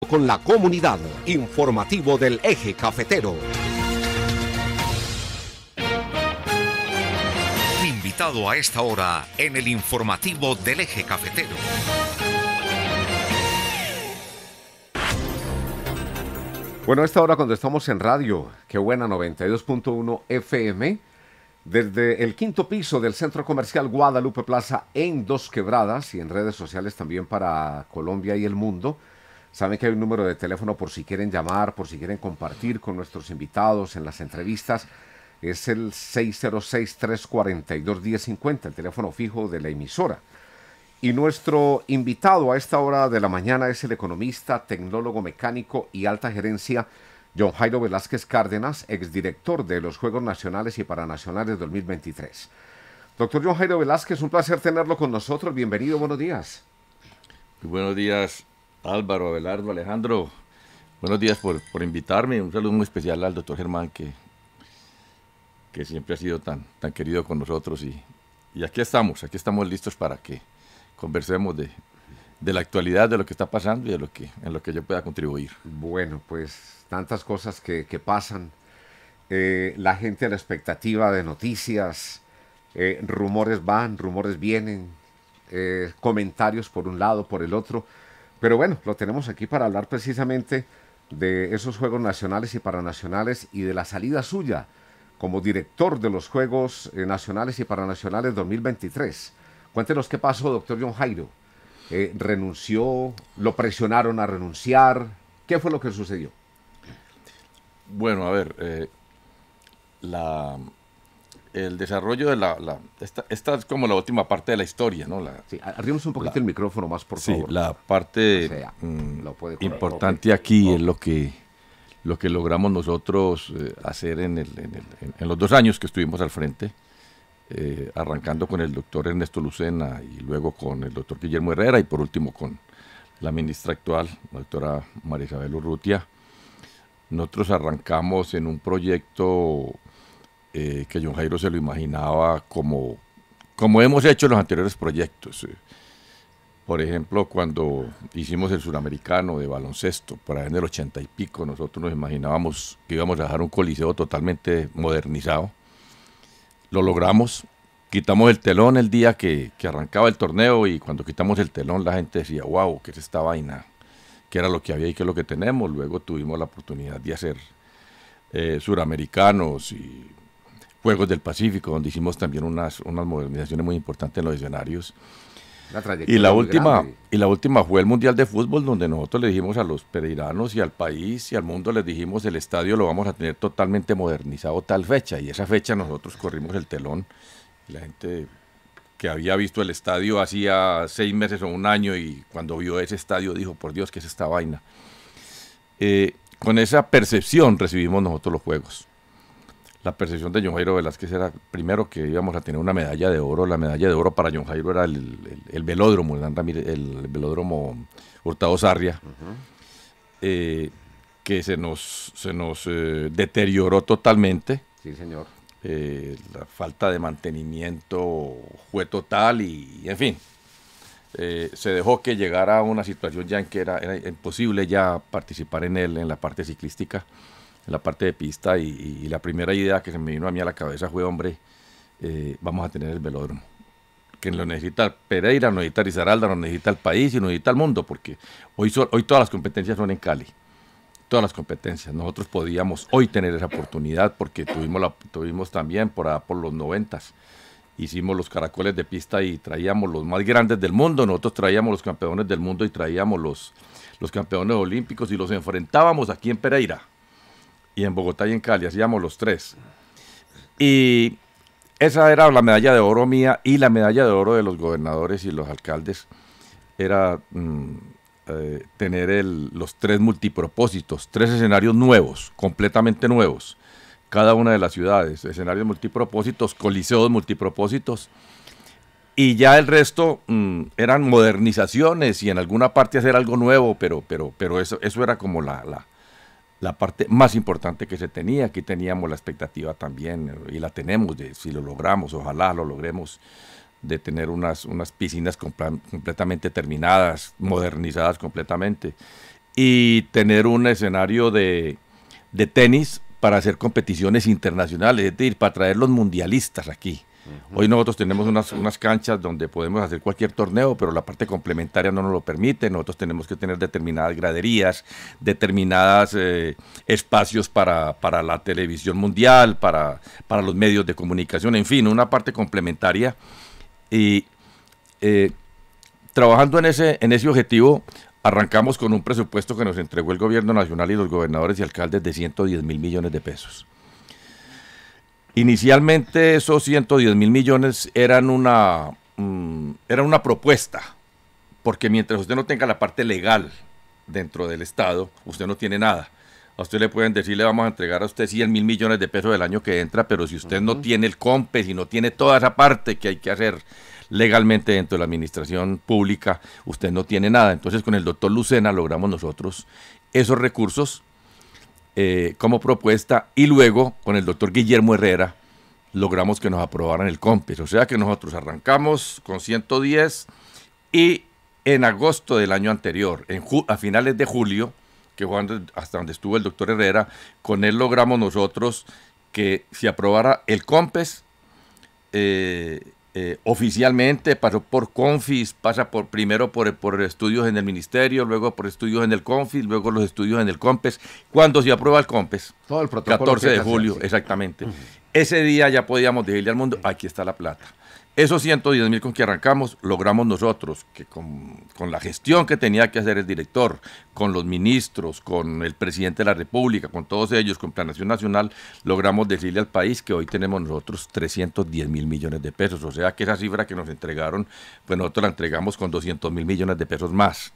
Con la comunidad, informativo del Eje Cafetero. Invitado a esta hora en el informativo del Eje Cafetero. Bueno, a esta hora cuando estamos en radio, qué buena, 92.1 FM, desde el quinto piso del Centro Comercial Guadalupe Plaza en Dos Quebradas y en redes sociales también para Colombia y el mundo. Saben que hay un número de teléfono por si quieren llamar, por si quieren compartir con nuestros invitados en las entrevistas. Es el 606-342-1050, el teléfono fijo de la emisora. Y nuestro invitado a esta hora de la mañana es el economista, tecnólogo mecánico y alta gerencia, John Jairo Velázquez Cárdenas, exdirector de los Juegos Nacionales y Paranacionales 2023. Doctor John Jairo Velázquez, un placer tenerlo con nosotros. Bienvenido, buenos días. Muy buenos días, Álvaro, Abelardo, Alejandro. Buenos días por invitarme. Un saludo muy especial al doctor Germán, que siempre ha sido tan querido con nosotros. Y aquí estamos listos para que conversemos de la actualidad, de lo que está pasando y en lo que yo pueda contribuir. Bueno, pues tantas cosas que pasan. La gente a la expectativa de noticias, rumores van, rumores vienen, comentarios por un lado, por el otro. Pero bueno, lo tenemos aquí para hablar precisamente de esos Juegos Nacionales y Paranacionales y de la salida suya como director de los Juegos Nacionales y Paranacionales 2023. Cuéntenos qué pasó, doctor John Jairo. ¿Renunció? ¿Lo presionaron a renunciar? ¿Qué fue lo que sucedió? Bueno, a ver, el desarrollo de esta es como la última parte de la historia, ¿no? Sí, arrímose un poquito el micrófono más, por favor. Sí, la parte importante aquí es lo que logramos nosotros hacer en los 2 años que estuvimos al frente, arrancando con el doctor Ernesto Lucena y luego con el doctor Guillermo Herrera y por último con la ministra actual, la doctora María Isabel Urrutia. Nosotros arrancamos en un proyecto que John Jairo se lo imaginaba como hemos hecho en los anteriores proyectos. Por ejemplo, cuando hicimos el suramericano de baloncesto, por ahí en el 80 y pico, nosotros nos imaginábamos que íbamos a dejar un coliseo totalmente modernizado. Lo logramos, quitamos el telón el día que arrancaba el torneo y cuando quitamos el telón la gente decía, wow, ¿qué es esta vaina? ¿Qué era lo que había y qué es lo que tenemos? Luego tuvimos la oportunidad de hacer suramericanos y Juegos del Pacífico, donde hicimos también unas modernizaciones muy importantes en los escenarios. Y la última fue el Mundial de Fútbol, donde nosotros le dijimos a los pereiranos y al país y al mundo, les dijimos, el estadio lo vamos a tener totalmente modernizado tal fecha, y esa fecha nosotros corrimos el telón, y la gente que había visto el estadio hacía 6 meses o 1 año, y cuando vio ese estadio dijo, por Dios, ¿qué es esta vaina? Con esa percepción recibimos nosotros los Juegos. La percepción de John Jairo Velázquez era, primero, que íbamos a tener una medalla de oro. La medalla de oro para John Jairo era el velódromo, el velódromo Hurtado Sarria, que se nos deterioró totalmente. Sí, señor. La falta de mantenimiento fue total y en fin, se dejó que llegara a una situación ya en que era imposible ya participar en la parte ciclística, en la parte de pista, y la primera idea que se me vino a mí a la cabeza fue, hombre, vamos a tener el velódromo, que lo necesita Pereira, lo necesita Risaralda, lo necesita el país y lo necesita el mundo, porque hoy todas las competencias son en Cali, todas las competencias. Nosotros podíamos hoy tener esa oportunidad porque tuvimos también por los 90s, hicimos los caracoles de pista y traíamos los más grandes del mundo. Nosotros traíamos los campeones del mundo y traíamos los campeones olímpicos y los enfrentábamos aquí en Pereira y en Bogotá y en Cali, hacíamos los 3. Y esa era la medalla de oro mía, y la medalla de oro de los gobernadores y los alcaldes era tener los 3 multipropósitos, 3 escenarios nuevos, completamente nuevos, cada una de las ciudades, escenarios multipropósitos, coliseos multipropósitos, y ya el resto eran modernizaciones y en alguna parte hacer algo nuevo, pero eso era como la parte más importante que se tenía. Aquí teníamos la expectativa también, y la tenemos, de si lo logramos, ojalá lo logremos, de tener unas piscinas completamente terminadas, modernizadas completamente. y tener un escenario de tenis para hacer competiciones internacionales, es decir, para traer los mundialistas aquí. Hoy nosotros tenemos unas canchas donde podemos hacer cualquier torneo, pero la parte complementaria no nos lo permite. Nosotros tenemos que tener determinadas graderías, determinados espacios para la televisión mundial, para los medios de comunicación, en fin, una parte complementaria. Y trabajando en ese objetivo, arrancamos con un presupuesto que nos entregó el gobierno nacional y los gobernadores y alcaldes de 110.000 millones de pesos. Inicialmente esos 110.000 millones eran una propuesta, porque mientras usted no tenga la parte legal dentro del Estado, usted no tiene nada. A usted le pueden decir, le vamos a entregar a usted 100.000 millones de pesos del año que entra, pero si usted no tiene el COMPES y no tiene toda esa parte que hay que hacer legalmente dentro de la administración pública, usted no tiene nada. Entonces con el doctor Lucena logramos nosotros esos recursos como propuesta, y luego con el doctor Guillermo Herrera logramos que nos aprobaran el COMPES. O sea que nosotros arrancamos con 110 y en agosto del año anterior, a finales de julio, que fue hasta donde estuvo el doctor Herrera, con él logramos nosotros que se aprobara el COMPES oficialmente. Pasó por CONFIS, pasa primero por estudios en el ministerio, luego por estudios en el CONFIS, luego los estudios en el COMPES. Cuando se aprueba el COMPES, todo el protocolo 14 de julio, sí, exactamente. Ese día ya podíamos decirle al mundo, aquí está la plata. Esos 110.000 con que arrancamos, logramos nosotros, que con la gestión que tenía que hacer el director, con los ministros, con el presidente de la República, con todos ellos, con Planación Nacional, logramos decirle al país que hoy tenemos nosotros 310.000 millones de pesos. O sea que esa cifra que nos entregaron, pues nosotros la entregamos con 200.000 millones de pesos más.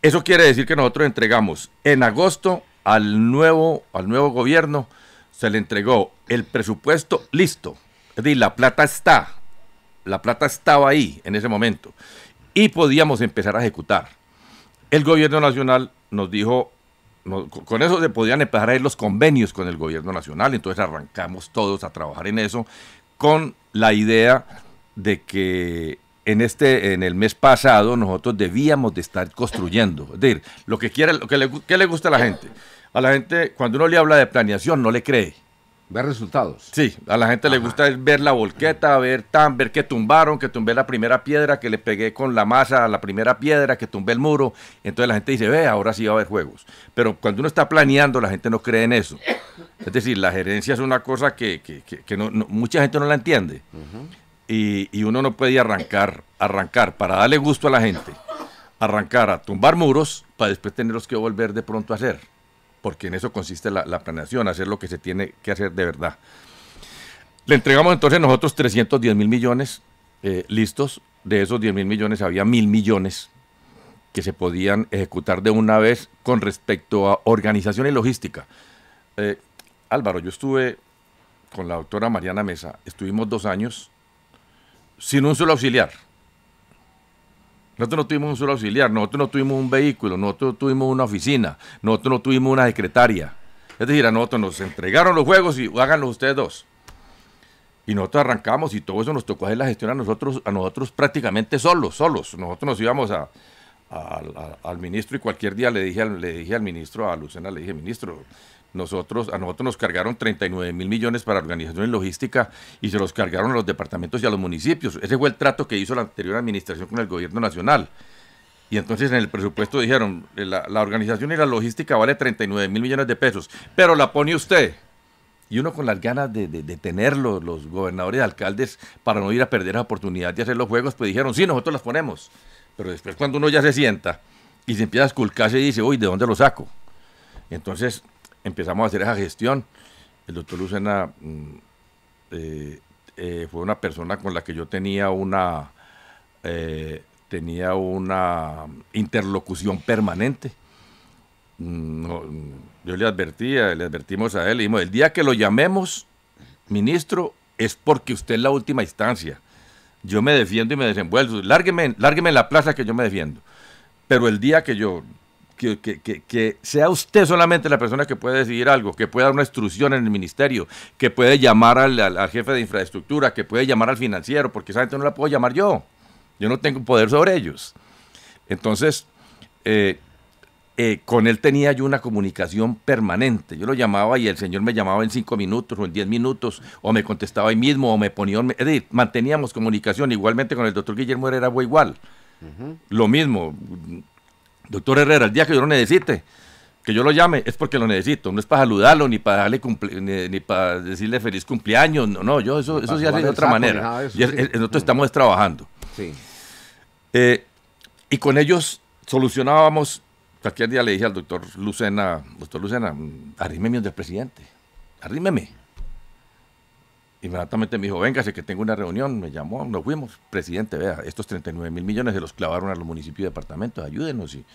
Eso quiere decir que nosotros entregamos en agosto al nuevo gobierno, se le entregó el presupuesto listo. Es decir, la plata estaba ahí en ese momento y podíamos empezar a ejecutar. El gobierno nacional nos dijo, con eso se podían empezar a ir los convenios con el gobierno nacional, entonces arrancamos todos a trabajar en eso con la idea de que en el mes pasado nosotros debíamos de estar construyendo. Es decir, ¿qué le gusta a la gente? A la gente, cuando uno le habla de planeación, no le cree. Ver resultados. Sí, a la gente le gusta ver la volqueta, ver que tumbaron, que tumbé la primera piedra, que le pegué con la masa a la primera piedra, que tumbé el muro. Entonces la gente dice, ve, ahora sí va a haber juegos. Pero cuando uno está planeando, la gente no cree en eso. Es decir, la gerencia es una cosa que mucha gente no la entiende. Y uno no puede arrancar para darle gusto a la gente, arrancar a tumbar muros para después tenerlos que volver de pronto a hacer. Porque en eso consiste la planeación, hacer lo que se tiene que hacer de verdad. Le entregamos entonces nosotros 310.000 millones listos. De esos 10.000 millones había 1.000 millones que se podían ejecutar de una vez con respecto a organización y logística. Álvaro, yo estuve con la doctora Mariana Mesa, estuvimos 2 años sin un solo auxiliar. Nosotros no tuvimos un solo auxiliar, nosotros no tuvimos un vehículo, nosotros no tuvimos una oficina, nosotros no tuvimos una secretaria. Es decir, a nosotros nos entregaron los juegos y háganlos ustedes dos. Y nosotros arrancamos y todo eso nos tocó hacer la gestión a nosotros prácticamente solos. Nosotros nos íbamos al ministro y cualquier día le dije al ministro, a Lucena, le dije, ministro, a nosotros nos cargaron 39.000 millones para organización y logística y se los cargaron a los departamentos y a los municipios. Ese fue el trato que hizo la anterior administración con el gobierno nacional. Y entonces en el presupuesto dijeron, la organización y la logística vale 39.000 millones de pesos, pero la pone usted. Y uno con las ganas de tenerlo, los gobernadores y alcaldes, para no ir a perder la oportunidad de hacer los juegos, pues dijeron, sí, nosotros las ponemos. Pero después cuando uno ya se sienta y se empieza a esculcarse y dice, uy, ¿de dónde lo saco? Entonces empezamos a hacer esa gestión. El doctor Lucena fue una persona con la que yo tenía una interlocución permanente. Yo le advertimos a él, le dijimos, el día que lo llamemos ministro es porque usted es la última instancia. Yo me defiendo y me desenvuelvo. Lárgueme en la plaza que yo me defiendo. Pero el día que sea usted solamente la persona que puede decidir algo, que pueda dar una instrucción en el ministerio, que puede llamar al jefe de infraestructura, que puede llamar al financiero, porque esa gente no la puedo llamar yo. Yo no tengo poder sobre ellos. Entonces, con él tenía yo una comunicación permanente. Yo lo llamaba y el señor me llamaba en 5 minutos o en 10 minutos, o me contestaba ahí mismo, o me ponía... Es decir, manteníamos comunicación. Igualmente con el doctor Guillermo Herrera fue igual. Lo mismo. Doctor Herrera, el día que yo lo necesite, que yo lo llame, es porque lo necesito. No es para saludarlo, ni para darle ni para decirle feliz cumpleaños. No, yo eso se hace de otra manera. Nosotros estamos trabajando. Sí. Y con ellos solucionábamos... Cualquier día le dije al doctor Lucena, arrímeme del presidente, arrímeme. Inmediatamente me dijo, véngase que tengo una reunión, me llamó, nos fuimos, presidente, vea, estos 39.000 millones se los clavaron a los municipios y departamentos, ayúdenos. Y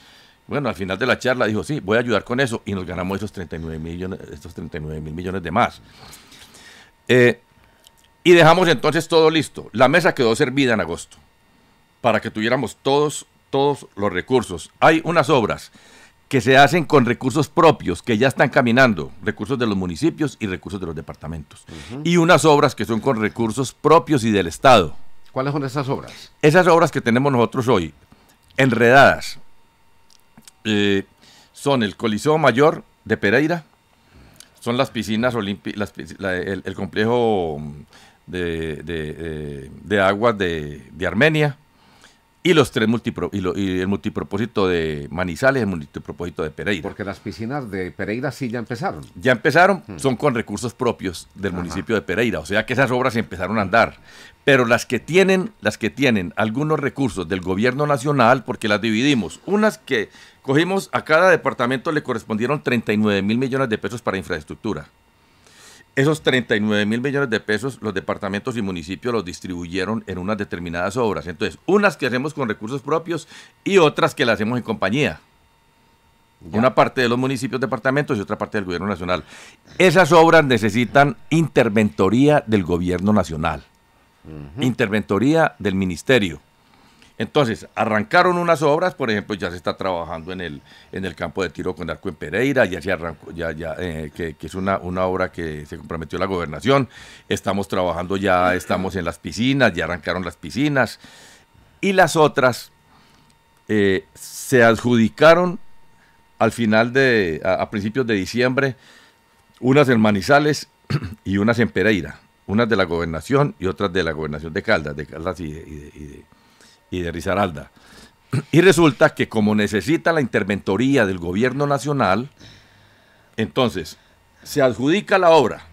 bueno, al final de la charla dijo, sí, voy a ayudar con eso, y nos ganamos esos 39.000 millones de más. Y dejamos entonces todo listo. La mesa quedó servida en agosto, para que tuviéramos todos los recursos. Hay unas obras que se hacen con recursos propios, que ya están caminando, recursos de los municipios y recursos de los departamentos. Y unas obras que son con recursos propios y del Estado. ¿Cuáles son esas obras? Esas obras que tenemos nosotros hoy, enredadas, son el Coliseo Mayor de Pereira, son las piscinas olímpicas, el complejo de aguas de Armenia, y los tres y el multipropósito de Manizales y el multipropósito de Pereira. Porque las piscinas de Pereira sí ya empezaron. Ya empezaron, son con recursos propios del municipio de Pereira, o sea que esas obras empezaron a andar. Pero las que tienen algunos recursos del gobierno nacional, porque las dividimos, unas que cogimos, a cada departamento le correspondieron 39.000 millones de pesos para infraestructura. Esos 39.000 millones de pesos los departamentos y municipios los distribuyeron en unas determinadas obras. Entonces, unas que hacemos con recursos propios y otras que las hacemos en compañía. Ya. Una parte de los municipios, departamentos y otra parte del gobierno nacional. Esas obras necesitan interventoría del gobierno nacional, interventoría del ministerio. Entonces, arrancaron unas obras, por ejemplo, ya se está trabajando en el campo de tiro con arco en Pereira, ya se arrancó, que es una obra que se comprometió la gobernación. Estamos trabajando ya, estamos en las piscinas, ya arrancaron las piscinas. Y las otras se adjudicaron al final a principios de diciembre, unas en Manizales y unas en Pereira, unas de la gobernación y otras de la gobernación de Caldas y de Risaralda. Y resulta que como necesita la interventoría del gobierno nacional, entonces se adjudica la obra,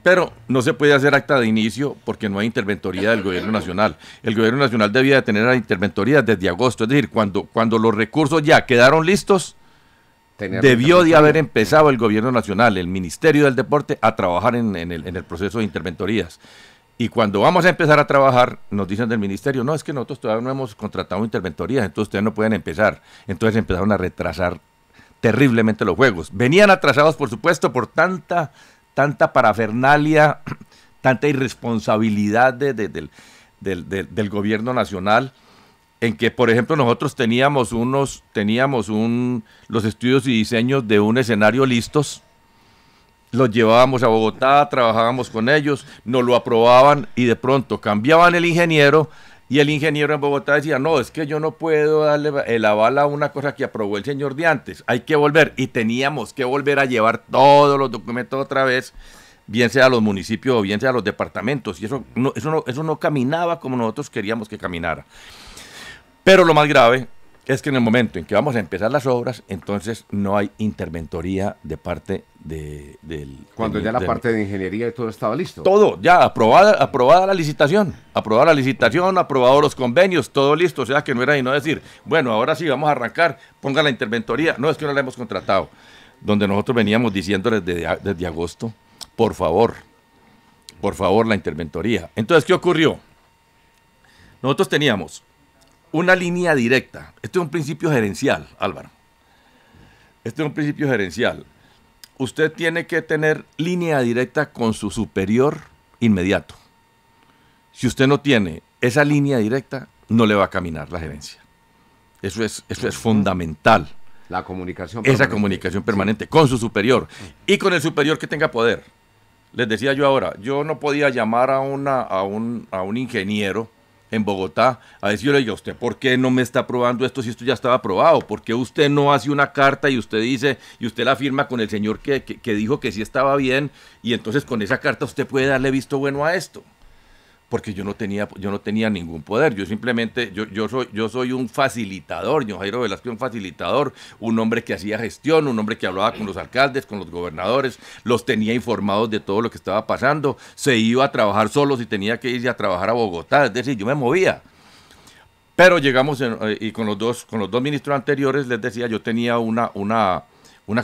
pero no se puede hacer acta de inicio porque no hay interventoría del gobierno nacional. El gobierno nacional debía de tener la interventoría desde agosto, es decir, cuando los recursos ya quedaron listos, debió de haber empezado el gobierno nacional, el Ministerio del Deporte, a trabajar en el proceso de interventorías. Y cuando vamos a empezar a trabajar, nos dicen del ministerio, no, es que nosotros todavía no hemos contratado interventorías, entonces ustedes no pueden empezar. Entonces empezaron a retrasar terriblemente los juegos. Venían atrasados, por supuesto, por tanta parafernalia, tanta irresponsabilidad del gobierno nacional, en que, por ejemplo, nosotros teníamos los estudios y diseños de un escenario listos. Los llevábamos a Bogotá, trabajábamos con ellos, nos lo aprobaban y de pronto cambiaban el ingeniero y el ingeniero en Bogotá decía, no, es que yo no puedo darle el aval a una cosa que aprobó el señor de antes, hay que volver. Y teníamos que volver a llevar todos los documentos otra vez, bien sea a los municipios o bien sea a los departamentos, y eso no caminaba como nosotros queríamos que caminara. Pero lo más grave es que en el momento en que vamos a empezar las obras, entonces no hay interventoría de parte del... Cuando ya la parte de ingeniería y todo estaba listo. Todo, ya, aprobada la licitación, aprobados los convenios, todo listo, o sea que no era y no decir, bueno, ahora sí vamos a arrancar, ponga la interventoría, no, es que no la hemos contratado, donde nosotros veníamos diciéndoles desde agosto, por favor, la interventoría. Entonces, ¿qué ocurrió? Nosotros teníamos una línea directa. Este es un principio gerencial, Álvaro. Este es un principio gerencial. Usted tiene que tener línea directa con su superior inmediato. Si usted no tiene esa línea directa, no le va a caminar la gerencia. Eso es fundamental. La comunicación permanente. Esa comunicación permanente con su superior y con el superior que tenga poder. Les decía yo ahora, yo no podía llamar a un ingeniero en Bogotá a decirle, oiga, ¿usted por qué no me está aprobando esto si esto ya estaba aprobado? ¿Por qué usted no hace una carta y usted dice, y usted la firma con el señor que dijo que sí estaba bien, y entonces con esa carta usted puede darle visto bueno a esto? Porque yo no tenía ningún poder, yo simplemente, yo soy un facilitador, yo Jairo Velázquez, un facilitador, un hombre que hacía gestión, un hombre que hablaba con los alcaldes, con los gobernadores, los tenía informados de todo lo que estaba pasando, se iba a trabajar solo si tenía que irse a trabajar a Bogotá, es decir, yo me movía. Pero llegamos, y con los dos ministros anteriores, les decía, yo tenía una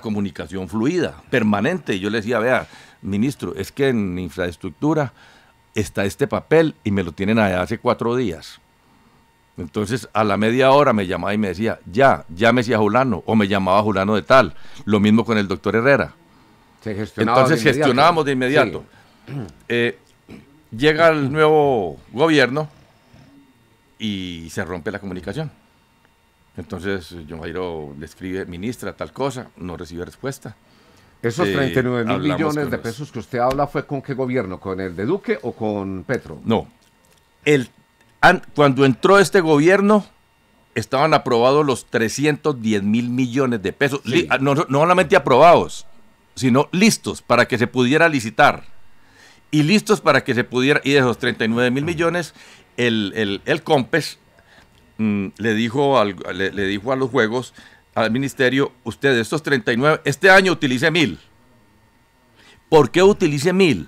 comunicación fluida, permanente, y yo les decía, vea, ministro, es que en infraestructura está este papel y me lo tienen allá hace 4 días. Entonces, a la media hora me llamaba y me decía, llámese a Julano, o me llamaba Julano de tal. Lo mismo con el doctor Herrera. Entonces gestionábamos de inmediato. Sí. Llega el nuevo gobierno y se rompe la comunicación. Entonces, John Jairo le escribe, ministra, tal cosa, no recibe respuesta. ¿Esos 39.000 millones de pesos que usted habla fue con qué gobierno? ¿Con el de Duque o con Petro? No. Cuando entró este gobierno, estaban aprobados los 310.000 millones de pesos. Sí. No solamente aprobados, sino listos para que se pudiera licitar. Y listos para que se pudiera, y de esos 39.000 millones, el COMPES le dijo a los juegos, al ministerio, usted de estos 39, este año utilice 1.000. ¿Por qué utilice 1.000?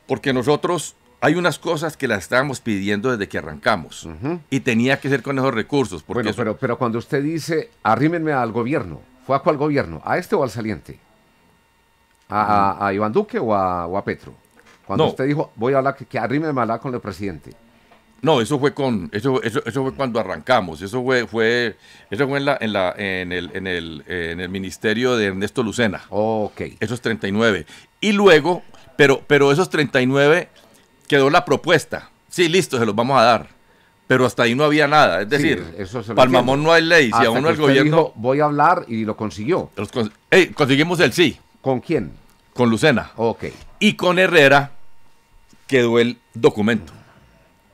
Porque nosotros hay unas cosas que las estábamos pidiendo desde que arrancamos, y tenía que ser con esos recursos. Bueno, pero cuando usted dice, arrímenme al gobierno, ¿fue a cuál gobierno? ¿A este o al saliente? ¿A Iván Duque o a Petro? Cuando usted dijo, voy a hablar, que arrímenme a hablar con el presidente. No, eso fue cuando arrancamos. Eso fue en el ministerio de Ernesto Lucena. Okay. Esos 39. Y luego, pero esos 39 quedó la propuesta. Sí, listo, se los vamos a dar. Pero hasta ahí no había nada. Es decir, para el mamón no hay ley. Si a uno el gobierno dijo, voy a hablar, y lo consiguió. Conseguimos el sí. ¿Con quién? Con Lucena. Okay. Y con Herrera quedó el documento.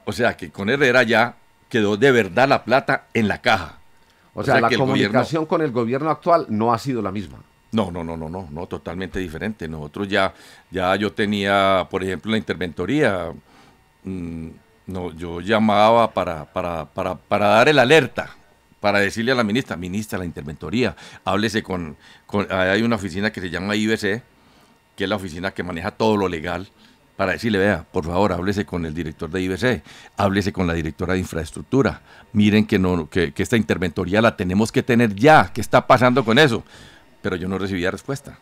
O sea que con Herrera ya quedó de verdad la plata en la caja. O sea la comunicación con el gobierno actual no ha sido la misma. No, totalmente diferente. Nosotros ya yo tenía, por ejemplo, la interventoría, yo llamaba para dar el alerta, para decirle a la ministra, la interventoría, háblese hay una oficina que se llama IBC, que es la oficina que maneja todo lo legal, para decirle, vea, por favor, háblese con el director de IBC, háblese con la directora de infraestructura, miren que esta interventoría la tenemos que tener ya, ¿qué está pasando con eso? Pero yo no recibía respuesta.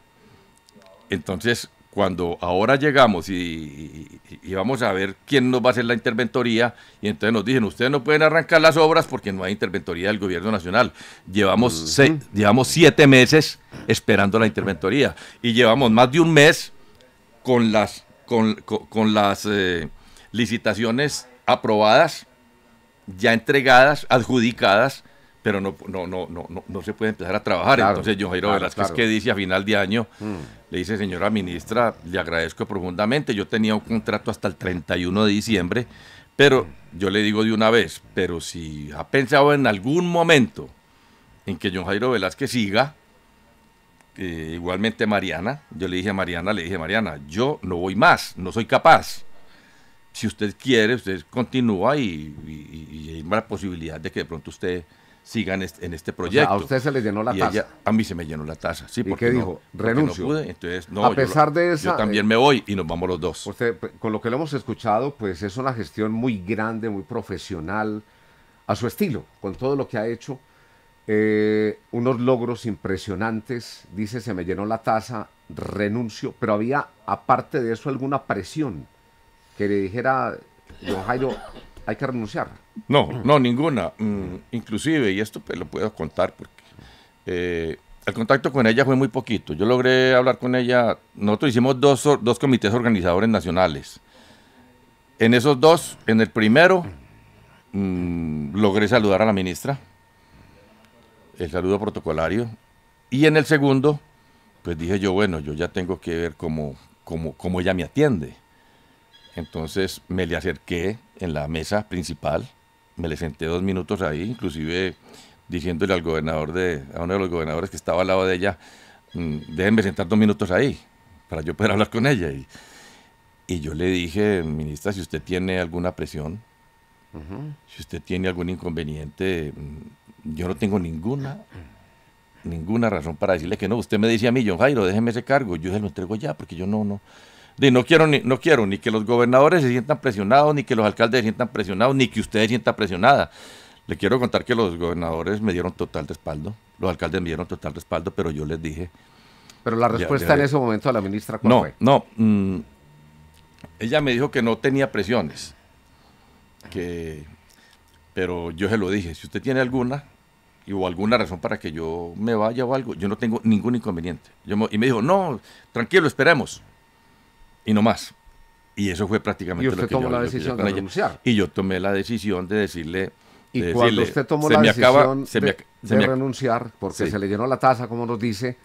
Entonces, cuando ahora llegamos y vamos a ver quién nos va a hacer la interventoría, y entonces nos dicen, ustedes no pueden arrancar las obras porque no hay interventoría del gobierno nacional. Llevamos 7 meses esperando la interventoría, y llevamos más de un mes con las licitaciones aprobadas, ya entregadas, adjudicadas, pero no se puede empezar a trabajar. Claro, entonces, John Jairo Velázquez, que dice a final de año, le dice, señora ministra, le agradezco profundamente, yo tenía un contrato hasta el 31 de diciembre, pero yo le digo de una vez, pero si ha pensado en algún momento en que John Jairo Velázquez siga, igualmente Mariana, yo le dije a Mariana, yo no voy más, no soy capaz. Si usted quiere, usted continúa y hay la posibilidad de que de pronto usted siga en este proyecto. O sea, a usted se le llenó la taza. A mí se me llenó la taza, sí. ¿Y qué dijo? Renuncio. No pude, entonces, a pesar de esa... Yo también me voy y nos vamos los dos. Usted, con lo que le hemos escuchado, pues es una gestión muy grande, muy profesional, a su estilo, con todo lo que ha hecho. Unos logros impresionantes, dice, se me llenó la taza, renuncio, pero había, aparte de eso, alguna presión que le dijera, don Jairo, hay que renunciar. No, ninguna. Inclusive, y esto pues lo puedo contar, porque el contacto con ella fue muy poquito. Yo logré hablar con ella, nosotros hicimos dos comités organizadores nacionales. En esos dos, en el primero, logré saludar a la ministra, el saludo protocolario, y en el segundo, pues dije yo, bueno, yo ya tengo que ver cómo ella me atiende. Entonces me le acerqué en la mesa principal, me le senté 2 minutos ahí, inclusive diciéndole al gobernador a uno de los gobernadores que estaba al lado de ella, déjenme sentar 2 minutos ahí, para yo poder hablar con ella. Y yo le dije, ministra, si usted tiene alguna presión, si usted tiene algún inconveniente, yo no tengo ninguna razón para decirle que no. Usted me dice a mí, John Jairo, déjeme ese cargo, yo se lo entrego ya, porque yo no quiero ni que los gobernadores se sientan presionados, ni que los alcaldes se sientan presionados, ni que usted se sienta presionada. Le quiero contar que los gobernadores me dieron total respaldo, los alcaldes me dieron total respaldo, pero yo les dije... Pero la respuesta en ese momento a la ministra, ¿cuál fue? Ella me dijo que no tenía presiones, pero yo se lo dije, si usted tiene alguna o alguna razón para que yo me vaya o algo, yo no tengo ningún inconveniente. Y me dijo, no, tranquilo, esperemos. Y no más. Y eso fue prácticamente lo que yo... ¿Y usted tomó la decisión de renunciar? Y yo tomé la decisión de decirle... Y cuando usted tomó la decisión de renunciar, porque se le llenó la taza, como nos dice,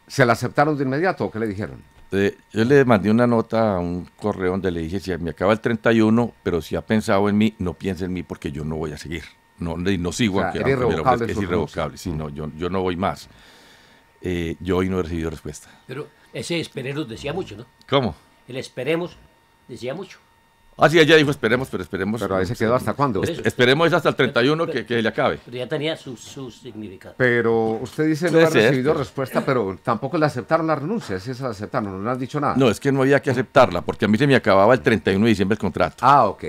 ¿se la aceptaron de inmediato o qué le dijeron? Yo le mandé una nota, un correo donde le dije, si me acaba el 31, pero si ha pensado en mí, no piense en mí porque yo no voy a seguir. No sigo. O sea, es irrevocable. Sí, no, yo no voy más. Yo hoy no he recibido respuesta. Pero ese esperemos decía mucho, ¿no? ¿Cómo? El esperemos decía mucho. Ah, sí, ella dijo esperemos, pero esperemos. Pero ahí se quedó ¿hasta cuándo? Esperemos hasta el 31 que le acabe. Pero ya tenía su significado. Pero usted dice no ha recibido respuesta, pero tampoco le aceptaron la renuncia, si se la aceptaron, no le han dicho nada. No, es que no había que aceptarla, porque a mí se me acababa el 31 de diciembre el contrato. Ah, ok.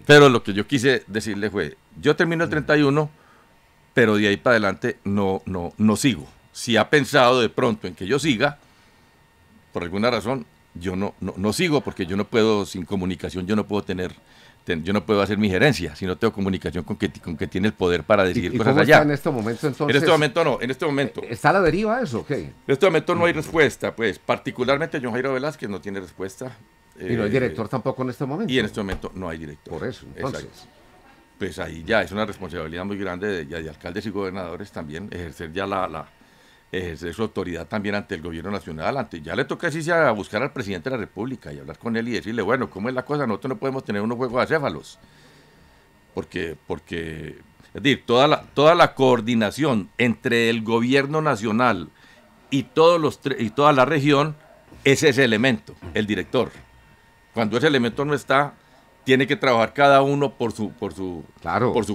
Pero lo que yo quise decirle fue, yo termino el 31, pero de ahí para adelante no sigo. Si ha pensado de pronto en que yo siga, por alguna razón, yo no sigo, porque yo no puedo, sin comunicación, yo no puedo hacer mi gerencia, si no tengo comunicación con que tiene el poder para decidir ¿Y cosas cómo allá. está en este momento entonces? En este momento no, en este momento. ¿Está a la deriva eso? ¿Ok? En este momento no hay respuesta, pues, particularmente John Jairo Velázquez no tiene respuesta. Y no hay director tampoco en este momento. Y en este momento no hay director. Por eso, entonces. Exacto. Pues ahí ya es una responsabilidad muy grande de alcaldes y gobernadores también, ejercer ya ejercer su autoridad también ante el gobierno nacional. Ya le toca así a buscar al presidente de la República y hablar con él y decirle, bueno, ¿cómo es la cosa? Nosotros no podemos tener unos juegos de acéfalos. Porque es decir, toda la coordinación entre el gobierno nacional y toda la región es ese elemento, el director. Cuando ese elemento no está, tiene que trabajar cada uno por su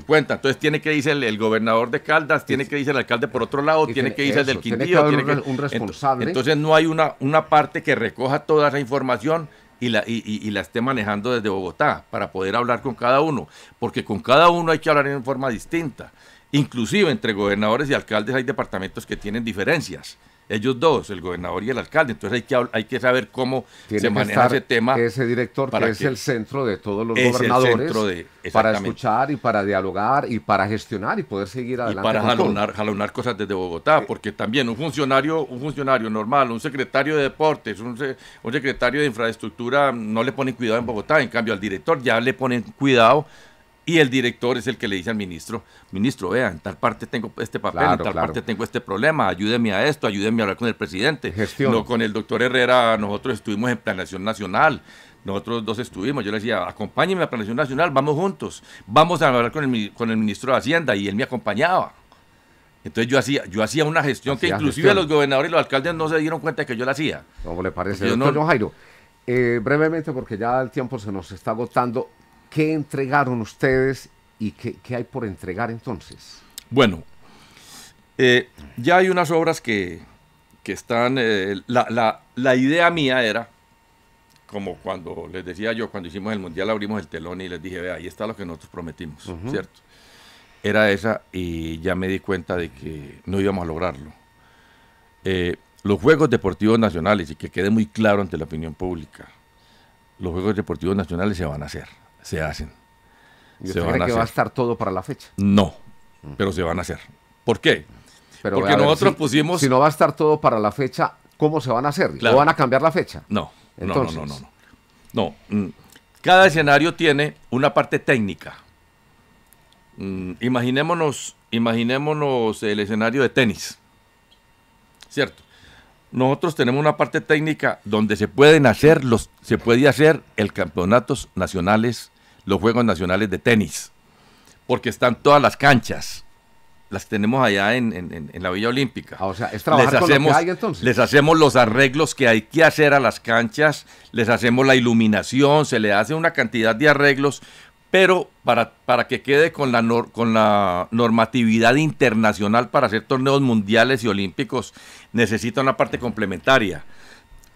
cuenta. Entonces tiene que irse el gobernador de Caldas, tiene que irse el alcalde por otro lado, tiene que irse el del Quindío. Tiene que haber un responsable. Entonces no hay una parte que recoja toda esa información y la esté manejando desde Bogotá para poder hablar con cada uno. Porque con cada uno hay que hablar en forma distinta. Inclusive entre gobernadores y alcaldes hay departamentos que tienen diferencias. Ellos dos, el gobernador y el alcalde. Entonces hay que saber cómo se maneja ese tema. Ese director que es el centro de todos los gobernadores para escuchar y para dialogar y para gestionar y poder seguir adelante. Y para jalonar cosas desde Bogotá, porque también un funcionario normal, un secretario de deportes, un secretario de infraestructura no le ponen cuidado en Bogotá, en cambio al director ya le ponen cuidado. Y el director es el que le dice al ministro, vea, en tal parte tengo este papel, en tal parte tengo este problema, ayúdeme a esto, ayúdeme a hablar con el presidente. Gestión. No, con el doctor Herrera, nosotros estuvimos en Planeación Nacional, nosotros dos estuvimos, yo le decía, acompáñenme a Planeación Nacional, vamos juntos, vamos a hablar con el ministro de Hacienda, y él me acompañaba. Entonces yo hacía una gestión que inclusive los gobernadores y los alcaldes no se dieron cuenta de que yo la hacía. ¿Cómo le parece, doctor John Jairo? Brevemente, porque ya el tiempo se nos está agotando, ¿qué entregaron ustedes y qué hay por entregar entonces? Bueno, ya hay unas obras que están... la idea mía era, como cuando les decía yo, cuando hicimos el Mundial abrimos el telón y les dije, vea, ahí está lo que nosotros prometimos, ¿cierto? Era esa y ya me di cuenta de que no íbamos a lograrlo. Los Juegos Deportivos Nacionales, y que quede muy claro ante la opinión pública, los Juegos Deportivos Nacionales se van a hacer. Se hacen. ¿Y usted cree que va a estar todo para la fecha? No, pero se van a hacer. ¿Por qué? Porque nosotros pusimos... Si no va a estar todo para la fecha, ¿cómo se van a hacer? Claro. ¿O van a cambiar la fecha? No. Cada escenario tiene una parte técnica. Imaginémonos el escenario de tenis, ¿cierto? nosotros tenemos una parte técnica donde se puede hacer el campeonatos nacionales, los Juegos Nacionales de Tenis, porque están todas las canchas, las tenemos allá en la Villa Olímpica. O sea, es trabajar con lo que hay, entonces. Les hacemos los arreglos que hay que hacer a las canchas, les hacemos la iluminación, se le hace una cantidad de arreglos, pero para que quede con la normatividad internacional para hacer torneos mundiales y olímpicos, necesita una parte complementaria.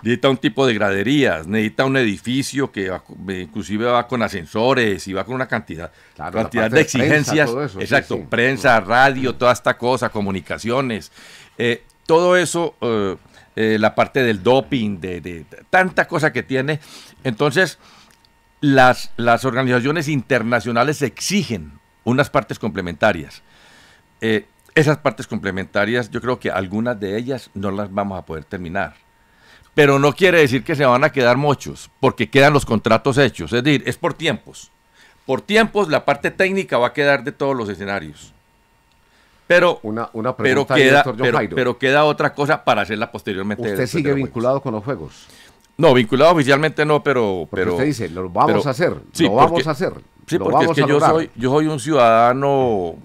Necesita un tipo de graderías, necesita un edificio que inclusive va con ascensores y va con una cantidad de exigencias. Prensa, eso, exacto, sí, sí. Prensa, radio, toda esta cosa, comunicaciones. Todo eso, la parte del doping, de tanta cosa que tiene. Entonces, las organizaciones internacionales exigen unas partes complementarias. Esas partes complementarias, yo creo que algunas de ellas no las vamos a poder terminar. Pero no quiere decir que se van a quedar muchos, porque quedan los contratos hechos. Es decir, es por tiempos. Por tiempos, la parte técnica va a quedar de todos los escenarios. Pero, una pregunta, pero queda otra cosa para hacerla posteriormente. ¿Usted sigue vinculado con los Juegos? No, vinculado oficialmente no, pero usted dice, lo vamos a hacer, sí, lo vamos a hacer. Sí, porque es que yo soy un ciudadano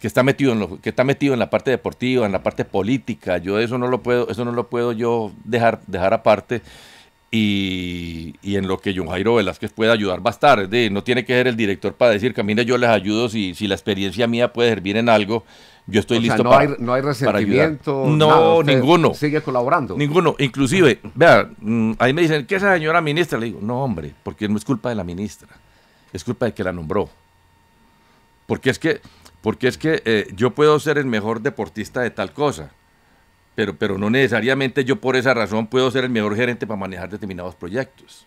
que está metido en la parte deportiva, en la parte política. Yo eso no lo puedo yo dejar aparte. Y en lo que John Jairo Velázquez puede ayudar va a estar. Es decir, no tiene que ser el director para decir que mire, yo les ayudo si la experiencia mía puede servir en algo. Yo estoy listo para no hay resentimiento. No, ninguno. Sigue colaborando. Ninguno. Inclusive, vea, ahí me dicen, ¿qué es esa señora ministra? Le digo, no, hombre, porque no es culpa de la ministra. Es culpa de que la nombró. Porque es que yo puedo ser el mejor deportista de tal cosa, pero no necesariamente yo por esa razón puedo ser el mejor gerente para manejar determinados proyectos.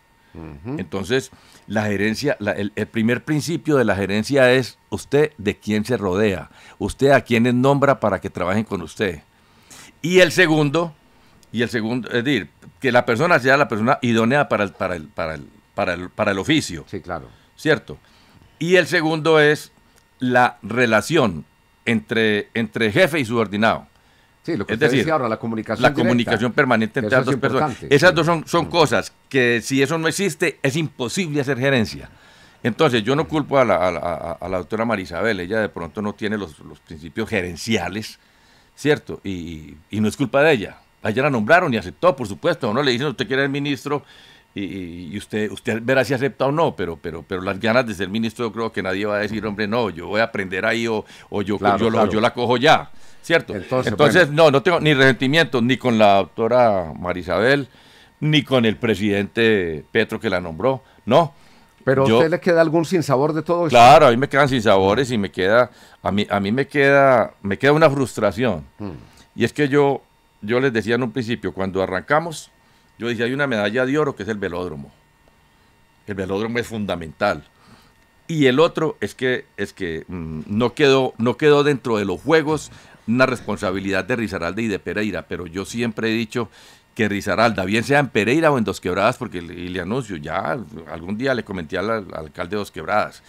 Entonces, la gerencia, el primer principio de la gerencia es usted de quién se rodea, usted a quiénes nombra para que trabajen con usted. Y el segundo, es decir, que la persona sea la persona idónea para el oficio. Sí, claro. ¿Cierto? Y el segundo es la relación entre jefe y subordinado. Sí, lo que es decir, decía ahora, la comunicación directa, comunicación permanente entre las dos personas. Esas dos son cosas que si eso no existe, es imposible hacer gerencia. Entonces, yo no culpo a la doctora Marisabel, ella de pronto no tiene los principios gerenciales, ¿cierto? Y no es culpa de ella. A ella la nombraron y aceptó, por supuesto. No le dicen, usted quiere ser ministro y usted verá si acepta o no, pero las ganas de ser ministro, yo creo que nadie va a decir, hombre, no, yo voy a aprender ahí o yo la cojo ya. ¿Cierto? Entonces bueno, no tengo ni resentimiento ni con la doctora Marisabel, ni con el presidente Petro que la nombró, no. Pero ¿a usted le queda algún sinsabor de todo eso? Claro, a mí me quedan sinsabores y a mí me queda una frustración. Y es que yo les decía en un principio, cuando arrancamos, yo decía, hay una medalla de oro que es el velódromo. El velódromo es fundamental. Y el otro es que no quedó dentro de los Juegos una responsabilidad de Risaralda y de Pereira, pero yo siempre he dicho que Risaralda, bien sea en Pereira o en Dos Quebradas, porque le anuncio, ya algún día le comenté al alcalde de Dos Quebradas,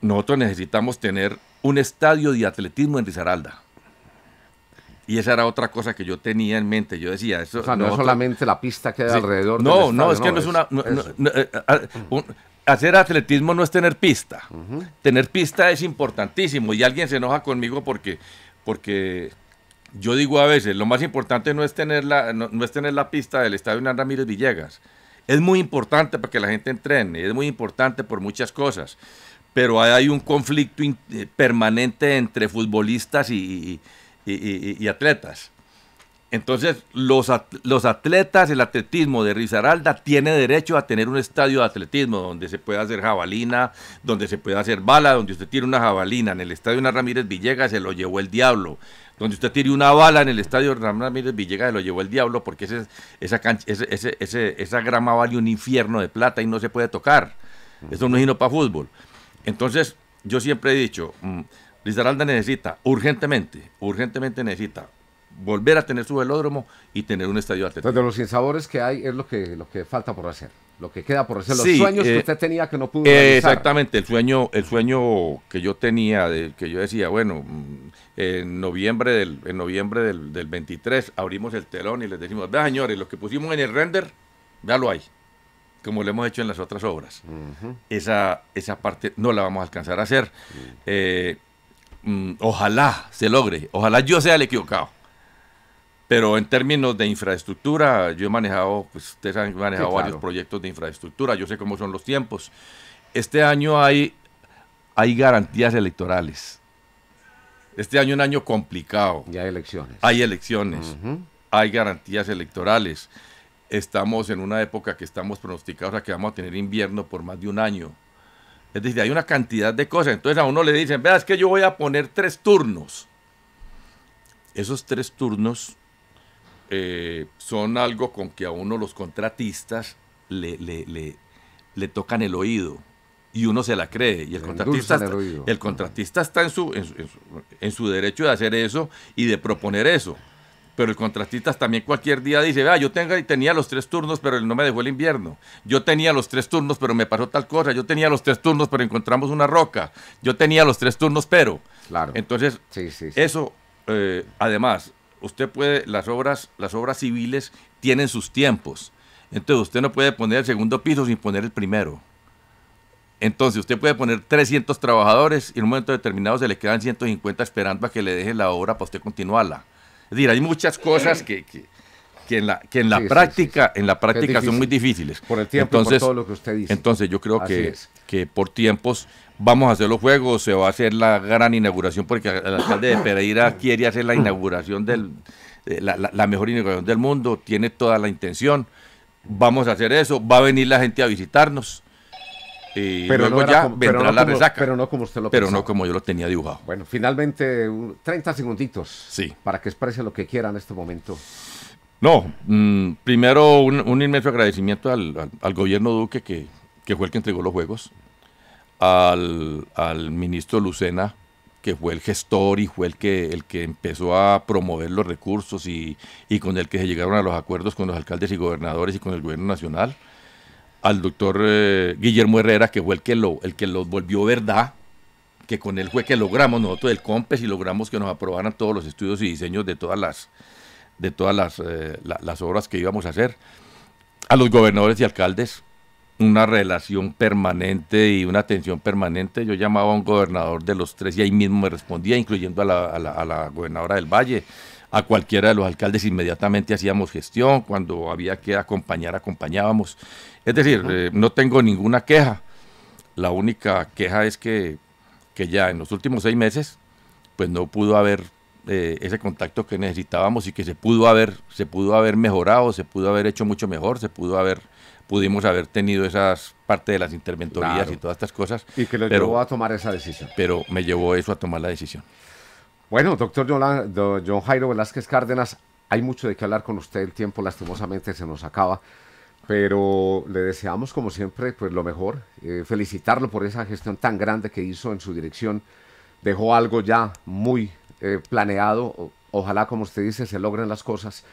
nosotros necesitamos tener un estadio de atletismo en Risaralda. Y esa era otra cosa que yo tenía en mente. Yo decía, eso, o sea, no es solamente la pista que hay alrededor del estadio. No, es que no es una... hacer atletismo no es tener pista. Tener pista es importantísimo. Y alguien se enoja conmigo porque yo digo a veces, lo más importante no es tener la pista del estadio Hernán Ramírez Villegas. Es muy importante para que la gente entrene, es muy importante por muchas cosas. Pero hay un conflicto permanente entre futbolistas y atletas. Entonces, los atletas, el atletismo de Risaralda tiene derecho a tener un estadio de atletismo donde se pueda hacer jabalina, donde se pueda hacer bala, donde usted tire una jabalina. En el estadio Hernán Ramírez Villegas se lo llevó el diablo. Donde usted tire una bala en el estadio Hernán Ramírez Villegas se lo llevó el diablo, porque esa grama vale un infierno de plata y no se puede tocar. Eso no es hino para fútbol. Entonces, yo siempre he dicho, Risaralda necesita urgentemente necesita volver a tener su velódromo y tener un estadio de atletismo. Entonces, de los sinsabores que hay es lo que falta por hacer, lo que queda por hacer, los Sí, sueños que usted tenía que no pudo realizar. Exactamente, el sueño que yo tenía, que yo decía, bueno, en noviembre del 23 abrimos el telón y les decimos, vea señores, lo que pusimos en el render, véalo ahí, como lo hemos hecho en las otras obras. Esa parte no la vamos a alcanzar a hacer. Ojalá se logre, ojalá yo sea el equivocado. Pero en términos de infraestructura, yo he manejado, pues ustedes han manejado Sí, varios claro. proyectos de infraestructura, yo sé cómo son los tiempos. Este año hay garantías electorales. Este año es un año complicado. Ya hay elecciones. Hay elecciones, hay garantías electorales. Estamos en una época que estamos pronosticados a que vamos a tener invierno por más de un año. Es decir, hay una cantidad de cosas. Entonces a uno le dicen, vea, es que yo voy a poner 3 turnos. Esos 3 turnos son algo con que a uno los contratistas le tocan el oído y uno se la cree. Y el contratista está en su derecho de hacer eso y de proponer eso. Pero el contratista también cualquier día dice, vea, yo tenía los 3 turnos, pero él no me dejó el invierno. Yo tenía los 3 turnos, pero me pasó tal cosa. Yo tenía los 3 turnos, pero encontramos una roca. Yo tenía los 3 turnos, pero. Claro. Entonces, sí. eso, además, usted puede, las obras civiles tienen sus tiempos. Entonces, usted no puede poner el segundo piso sin poner el primero. Entonces, usted puede poner 300 trabajadores y en un momento determinado se le quedan 150 esperando a que le deje la obra para usted continuarla. Es decir, hay muchas cosas que en la práctica son muy difíciles. Por el tiempo y por todo lo que usted dice. Entonces yo creo que por tiempos vamos a hacer los juegos, se va a hacer la gran inauguración, porque el alcalde de Pereira quiere hacer la inauguración la mejor inauguración del mundo, tiene toda la intención. Vamos a hacer eso, va a venir la gente a visitarnos. Y pero luego vendrá la resaca. Pero no como usted lo Pero pensaba. no como yo lo tenía dibujado. Bueno, finalmente, 30 segunditos Sí. para que exprese lo que quiera en este momento. No, primero un inmenso agradecimiento al gobierno Duque, que fue el que entregó los juegos, al ministro Lucena, que fue el gestor y fue el que empezó a promover los recursos y con el que se llegaron a los acuerdos con los alcaldes y gobernadores y con el gobierno nacional, al doctor Guillermo Herrera, que fue el que lo volvió verdad, que con él fue que logramos nosotros el COMPES y logramos que nos aprobaran todos los estudios y diseños de todas las obras que íbamos a hacer. A los gobernadores y alcaldes, una relación permanente y una atención permanente. Yo llamaba a un gobernador de los 3 y ahí mismo me respondía, incluyendo a la gobernadora del Valle. A cualquiera de los alcaldes inmediatamente hacíamos gestión, cuando había que acompañar, acompañábamos. Es decir, no tengo ninguna queja. La única queja es que ya en los últimos 6 meses, pues no pudo haber ese contacto que necesitábamos y que se pudo haber mejorado, se pudo haber hecho mucho mejor, pudimos haber tenido esas parte de las interventorías, claro, y todas estas cosas. Y que lo llevó a tomar esa decisión. Pero me llevó eso a tomar la decisión. Bueno, doctor John Jairo Velázquez Cárdenas, hay mucho de qué hablar con usted, el tiempo lastimosamente se nos acaba, pero le deseamos como siempre pues lo mejor, felicitarlo por esa gestión tan grande que hizo en su dirección, dejó algo ya muy planeado, ojalá como usted dice se logren las cosas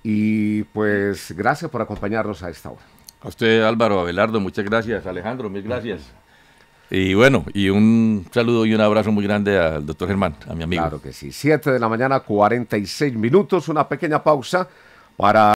y pues gracias por acompañarnos a esta hora. A usted Álvaro, Abelardo, muchas gracias, Alejandro, mil gracias. Y bueno, y un saludo y un abrazo muy grande al doctor Germán, a mi amigo. Claro que sí, 7 de la mañana, 46 minutos, una pequeña pausa para...